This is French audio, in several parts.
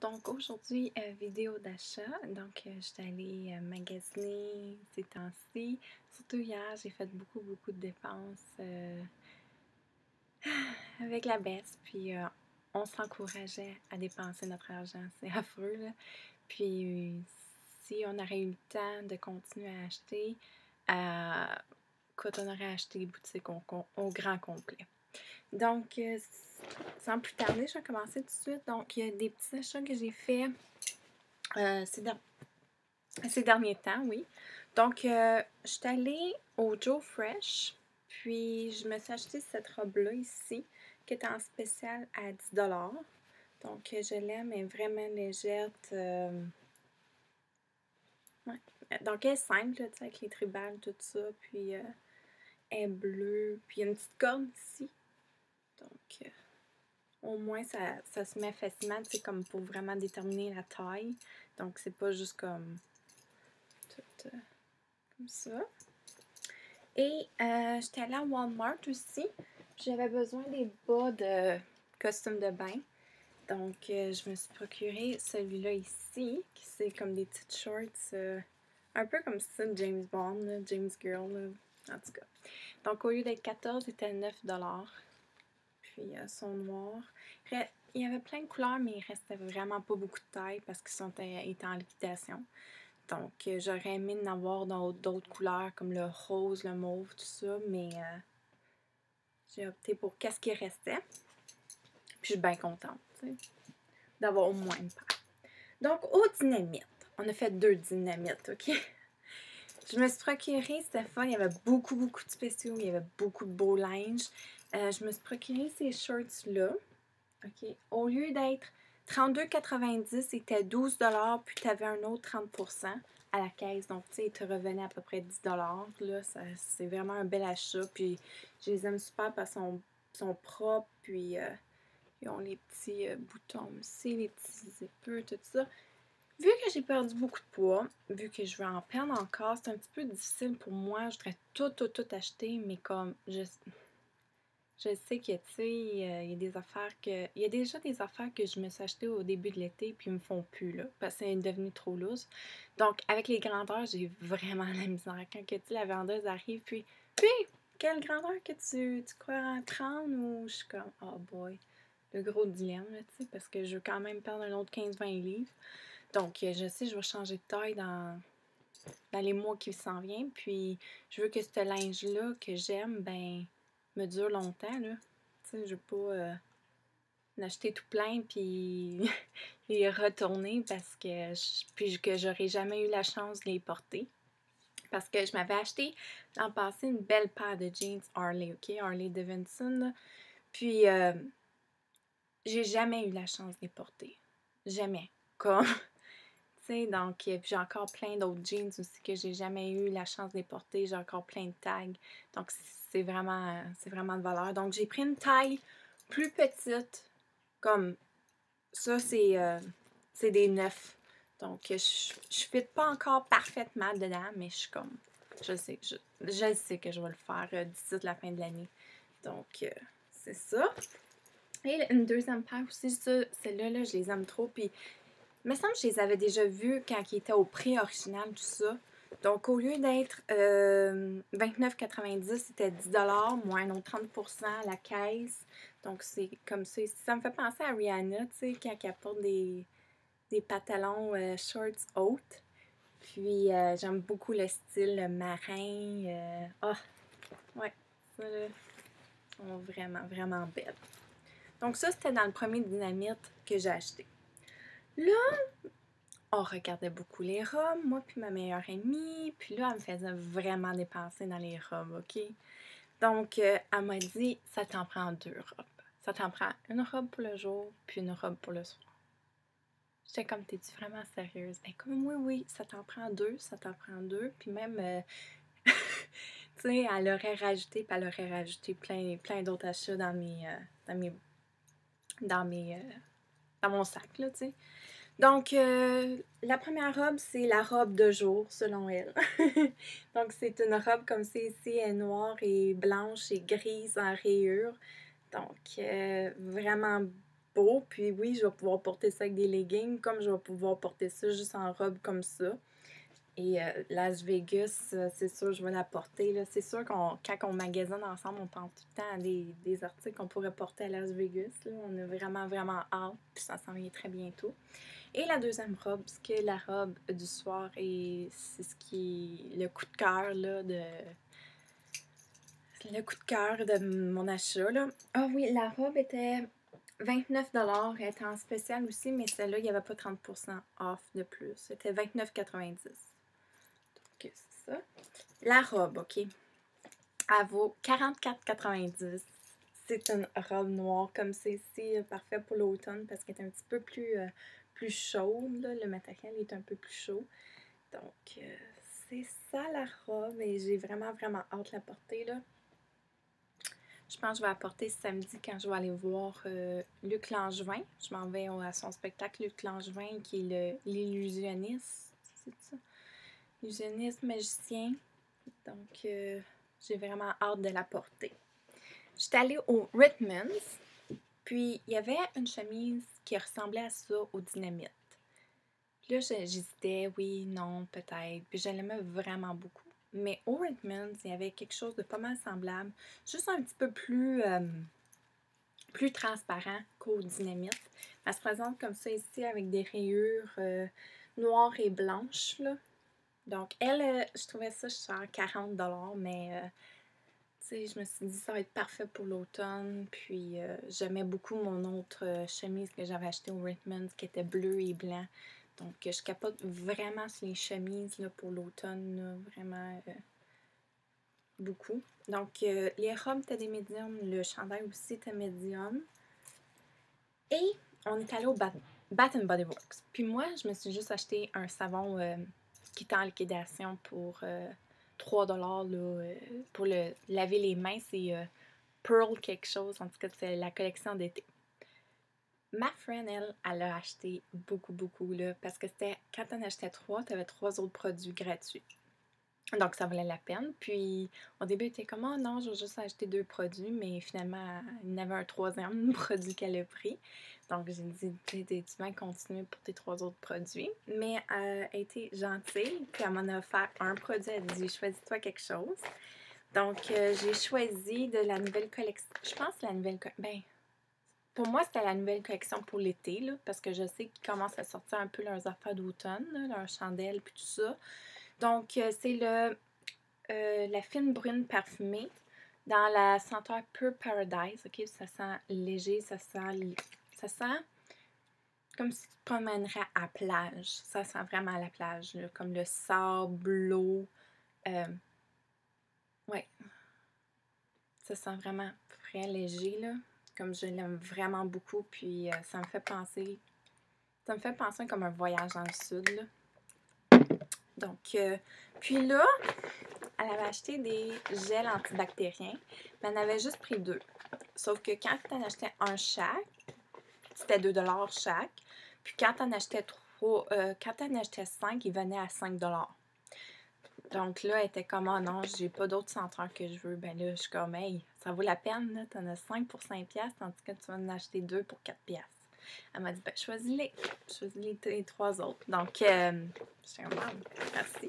Donc aujourd'hui, vidéo d'achat. Donc je suis allée magasiner ces temps-ci. Surtout hier, j'ai fait beaucoup de dépenses avec la baisse. Puis on s'encourageait à dépenser notre argent. C'est affreux, là. Puis si on aurait eu le temps de continuer à acheter, quand on aurait acheté les boutiques au grand complet. Donc, sans plus tarder, je vais commencer tout de suite. Donc, il y a des petits achats que j'ai faits ces derniers temps, oui. Donc, je suis allée au Joe Fresh, puis je me suis acheté cette robe-là ici, qui est en spécial à 10$. Donc, je l'aime, elle est vraiment légère. Ouais. Donc, elle est simple, là, avec les tribales, tout ça, puis elle est bleue, puis il y a une petite corde ici. Donc, au moins, ça se met facilement, c'est comme pour vraiment déterminer la taille. Donc, c'est pas juste comme tout comme ça. Et j'étais allée à Walmart aussi. J'avais besoin des bas de costume de bain. Donc, je me suis procuré celui-là ici, qui c'est comme des petites shorts, un peu comme ça, James Bond, là, James Girl, là, en tout cas. Donc, au lieu d'être 14, c'était 9$. Puis, ils sont noirs. Il y avait plein de couleurs, mais il restait vraiment pas beaucoup de taille parce qu'ils étaient en liquidation. Donc, j'aurais aimé en avoir dans d'autres couleurs comme le rose, le mauve, tout ça, mais j'ai opté pour qu'est-ce qui restait. Puis, je suis bien contente d'avoir au moins une paire. Donc, au dynamite, on a fait 2 dynamites, OK? Je me suis procuré cette fois, il y avait beaucoup de spéciaux, il y avait beaucoup de beaux linges. Je me suis procuré ces shorts-là, OK? Au lieu d'être 32,90$, c'était 12$, puis tu avais un autre 30% à la caisse. Donc, tu sais, il te revenait à peu près 10$. Là, c'est vraiment un bel achat. Puis, je les aime super parce qu'ils sont propres. Puis, ils ont les petits boutons aussi, les petits zippers, tout ça. Vu que j'ai perdu beaucoup de poids, vu que je veux en perdre encore, c'est un petit peu difficile pour moi. Je voudrais tout acheter, mais comme je sais que, tu sais, il y a des affaires que. Il y a déjà des affaires que je me suis achetées au début de l'été, puis ils me font plus, là, parce que c'est devenu trop lourd. Donc, avec les grandeurs, j'ai vraiment la misère. Quand que, tu sais, la vendeuse arrive, puis, quelle grandeur que tu crois en prendre? Ou je suis comme, oh boy, le gros dilemme, là, tu sais, parce que je veux quand même perdre un autre 15-20 livres. Donc, je sais, je vais changer de taille dans les mois qui s'en viennent, puis je veux que ce linge-là que j'aime, ben me dure longtemps, là. Tu sais, je veux pas l'acheter tout plein puis les retourner parce que puis que j'aurais jamais eu la chance de les porter. Parce que je m'avais acheté l'an passé une belle paire de jeans Harley, OK? Harley Davidson, là. Puis j'ai jamais eu la chance de les porter. Jamais. Comme tu sais, donc j'ai encore plein d'autres jeans aussi que j'ai jamais eu la chance de les porter. J'ai encore plein de tags. Donc c'est vraiment de valeur. Donc j'ai pris une taille plus petite. Comme ça, c'est des 9. Donc je fit pas encore parfaitement dedans, mais je suis comme. Je sais que je vais le faire d'ici la fin de l'année. Donc c'est ça. Et une deuxième paire aussi, celle-là, là, je les aime trop. Puis il me semble que je les avais déjà vus quand ils étaient au prix original, tout ça. Donc, au lieu d'être 29,90$, c'était 10$, moins un autre 30% à la caisse. Donc, c'est comme ça. Ça me fait penser à Rihanna, tu sais, quand elle porte des pantalons shorts hautes. Puis, j'aime beaucoup le style marin. Ouais, ça, là, sont vraiment belles. Donc, ça, c'était dans le premier dynamite que j'ai acheté. Là, on regardait beaucoup les robes, moi puis ma meilleure amie. Puis là, elle me faisait vraiment dépenser dans les robes, OK? Donc, elle m'a dit, ça t'en prend 2 robes. Ça t'en prend une robe pour le jour, puis une robe pour le soir. J'étais comme, t'es-tu vraiment sérieuse? Elle est comme, oui, ça t'en prend 2, ça t'en prend 2. Puis même, tu sais, elle aurait rajouté, puis elle aurait rajouté plein d'autres achats dans mon sac, là, tu sais. Donc, la première robe, c'est la robe de jour, selon elle. Donc, c'est une robe comme c'est ici, elle est noire et blanche et grise en rayures. Donc, vraiment beau. Puis oui, je vais pouvoir porter ça avec des leggings, comme je vais pouvoir porter ça juste en robe comme ça. Et Las Vegas, c'est sûr, je vais la porter. Là. C'est sûr quand on magasine ensemble, on pense tout le temps à des articles qu'on pourrait porter à Las Vegas. Là. On a vraiment, vraiment hâte. Puis ça s'en vient très bientôt. Et la deuxième robe, ce qui est la robe du soir, et c'est ce qui est le coup de cœur là, de mon achat. Là. Ah oui, la robe était 29 $. Elle était en spécial aussi, mais celle-là, il n'y avait pas 30% off de plus. C'était 29,90 $. Donc, c'est ça. La robe, OK. Elle vaut 44,90 $. C'est une robe noire comme celle-ci, parfait pour l'automne parce qu'elle est un petit peu plus chaude. Là. Le matériel est un peu plus chaud. Donc, c'est ça la robe et j'ai vraiment, vraiment hâte de la porter. Là. Je pense que je vais la porter samedi quand je vais aller voir Luc Langevin. Je m'en vais à son spectacle Luc Langevin qui est l'illusionniste. C'est ça? Illusionniste magicien. Donc, j'ai vraiment hâte de la porter. J'étais allée au Rittmans, puis il y avait une chemise qui ressemblait à ça au Dynamite. Puis là, j'hésitais, oui, non, peut-être. Puis je l'aimais vraiment beaucoup. Mais au Rittmans, il y avait quelque chose de pas mal semblable, juste un petit peu plus transparent qu'au Dynamite. Elle se présente comme ça ici avec des rayures noires et blanches, là. Donc, elle, je trouvais ça cher, 40 $, mais tu sais, je me suis dit ça va être parfait pour l'automne. Puis, j'aimais beaucoup mon autre chemise que j'avais achetée au Rittmans qui était bleu et blanc. Donc, je capote vraiment sur les chemises là, pour l'automne, vraiment beaucoup. Donc, les robes étaient des médiums, le chandail aussi était médium. Et on est allé au Bath Body Works. Puis moi, je me suis juste acheté un savon qui était en liquidation pour 3 $ là, pour le laver les mains. C'est Pearl quelque chose. En tout cas, c'est la collection d'été. Ma friend, elle a acheté beaucoup, beaucoup, là, parce que c'était, quand on achetait 3, tu avais 3 autres produits gratuits. Donc, ça valait la peine. Puis, au début, elle était comme, oh non, je vais juste acheter 2 produits, mais finalement, il y en avait un troisième produit qu'elle a pris. Donc, j'ai dit, tu vas continuer pour tes 3 autres produits. Mais elle a été gentille, puis elle m'en a offert un produit. Elle a dit, choisis-toi quelque chose. Donc, j'ai choisi de la nouvelle collection. Je pense que la nouvelle collection. Ben, pour moi, c'était la nouvelle collection pour l'été, là, parce que je sais qu'ils commencent à sortir un peu leurs affaires d'automne, leurs chandelles, puis tout ça. Donc, c'est la fine brune parfumée dans la senteur Pure Paradise. OK, ça sent léger, ça sent comme si tu te promènerais à la plage. Ça sent vraiment à la plage, là, comme le sable, l'eau. Ouais, ça sent vraiment très léger, là. Comme je l'aime vraiment beaucoup, puis ça me fait penser comme un voyage dans le sud, là. Donc, puis là, elle avait acheté des gels antibactériens, mais elle en avait juste pris 2. Sauf que quand tu en achetais un chaque, c'était 2 $ chaque. Puis quand tu en achetais 5, ils venaient à 5 $. Donc là, elle était comme, oh non, j'ai pas d'autres senteurs que je veux. Ben là, je suis comme, hey, ça vaut la peine, là. T'en as 5 pour 5$, tandis que tu vas en acheter 2 pour 4$. Elle m'a dit, ben, choisis-les. Choisis les 3 autres. Donc, j'étais comme, merci.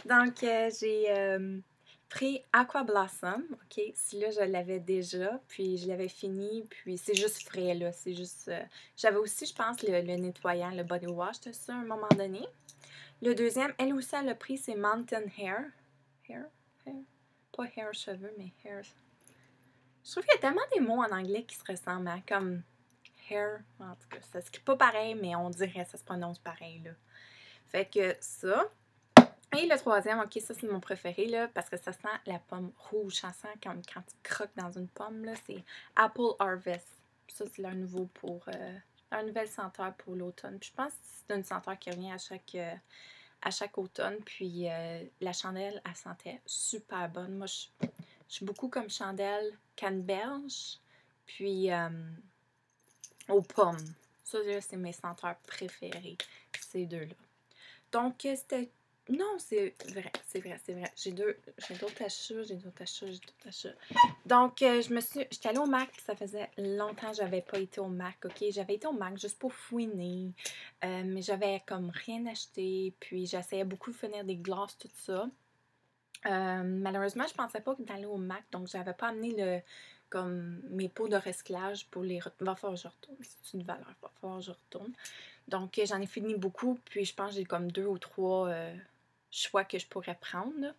Donc, j'ai pris Aqua Blossom. OK, celui-là, je l'avais déjà. Puis, je l'avais fini. Puis, c'est juste frais, là. C'est juste. J'avais aussi, je pense, le nettoyant, le body wash de ça à un moment donné. Le deuxième, elle aussi, elle a pris, c'est Mountain Hair. Hair? Pas hair cheveux, mais hair. Je trouve qu'il y a tellement des mots en anglais qui se ressemblent, hein, comme hair. En tout cas, ça se crie pas pareil, mais on dirait que ça se prononce pareil, là. Fait que ça. Et le troisième, ok, ça c'est mon préféré, là, parce que ça sent la pomme rouge. Ça sent quand tu croques dans une pomme, là, c'est Apple Harvest. Ça, c'est leur nouveau pour... leur nouvelle senteur pour l'automne. Puis je pense que c'est une senteur qui revient à chaque automne. Puis la chandelle, elle sentait super bonne. Moi, je suis beaucoup comme chandelle canneberge, puis aux pommes. Ça, là, c'est mes senteurs préférées, ces deux-là. Donc, c'était Non, c'est vrai, c'est vrai, c'est vrai. J'ai d'autres achats, j'ai d'autres achats, j'ai d'autres achats. Donc, j'étais allée au Mac, puis ça faisait longtemps que j'avais pas été au Mac, ok? J'avais été au Mac juste pour fouiner, mais j'avais comme rien acheté, puis j'essayais beaucoup de finir des glaces, tout ça. Malheureusement, je pensais pas d'aller au Mac, donc j'avais pas amené comme mes pots de recyclage pour les... Va falloir que je retourne, c'est une valeur, va falloir que je retourne. Donc, j'en ai fini beaucoup, puis je pense que j'ai comme 2 ou 3 choix que je pourrais prendre, là.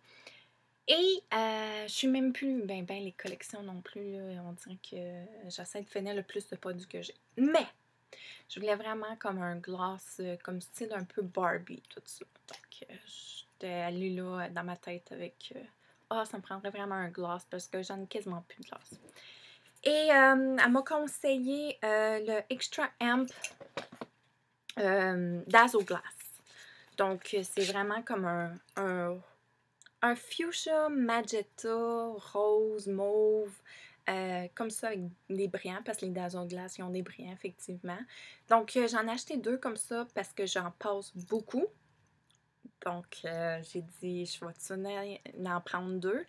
Et je suis même plus ben les collections non plus, là. On dirait que j'essaie de finir le plus de produits que j'ai. Mais, je voulais vraiment comme un gloss, comme style un peu Barbie, tout ça. Donc, j'étais allée là dans ma tête avec... ça me prendrait vraiment un gloss parce que j'en ai quasiment plus de gloss. Et elle m'a conseillé le Extra Amp Dazzle Glass. Donc, c'est vraiment comme un fuchsia, magenta, rose, mauve, comme ça avec des brillants, parce que les Dazzle Glass, ils ont des brillants, effectivement. Donc, j'en ai acheté 2 comme ça parce que j'en passe beaucoup. Donc, j'ai dit, je vais en prendre 2.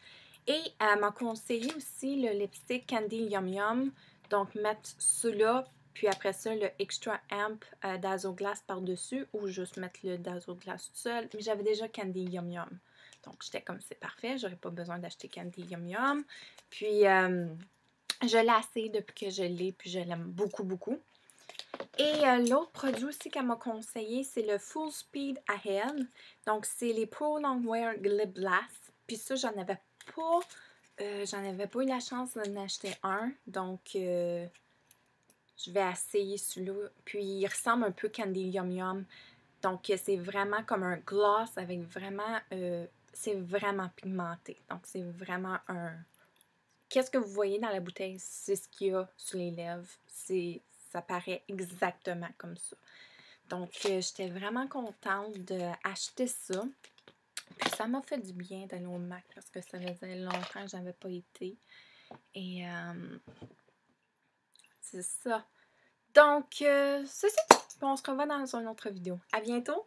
Et elle m'a conseillé aussi le lipstick Candy Yum Yum. Donc, mettre celui-là, puis après ça, le Extra Amp Dazzle Glass par-dessus, ou juste mettre le Dazzle Glass tout seul. Mais j'avais déjà Candy Yum Yum. Donc, j'étais comme, c'est parfait, j'aurais pas besoin d'acheter Candy Yum Yum. Puis, je l'ai assez depuis que je l'ai, puis je l'aime beaucoup, beaucoup. Et l'autre produit aussi qu'elle m'a conseillé, c'est le Full Speed Ahead. Donc, c'est les Pro Longwear Lip Glass. Puis ça, j'en avais pas eu la chance d'en acheter un. Donc, je vais essayer celui-là. Puis, il ressemble un peu Candy Yum Yum. Donc, c'est vraiment comme un gloss avec vraiment... c'est vraiment pigmenté. Donc, c'est vraiment un... Qu'est-ce que vous voyez dans la bouteille? C'est ce qu'il y a sur les lèvres. Ça paraît exactement comme ça. Donc, j'étais vraiment contente d'acheter ça. Puis, ça m'a fait du bien d'aller au Mac parce que ça faisait longtemps que je n'avais pas été. Et c'est ça. Donc, c'est ça. On se revoit dans une autre vidéo. À bientôt!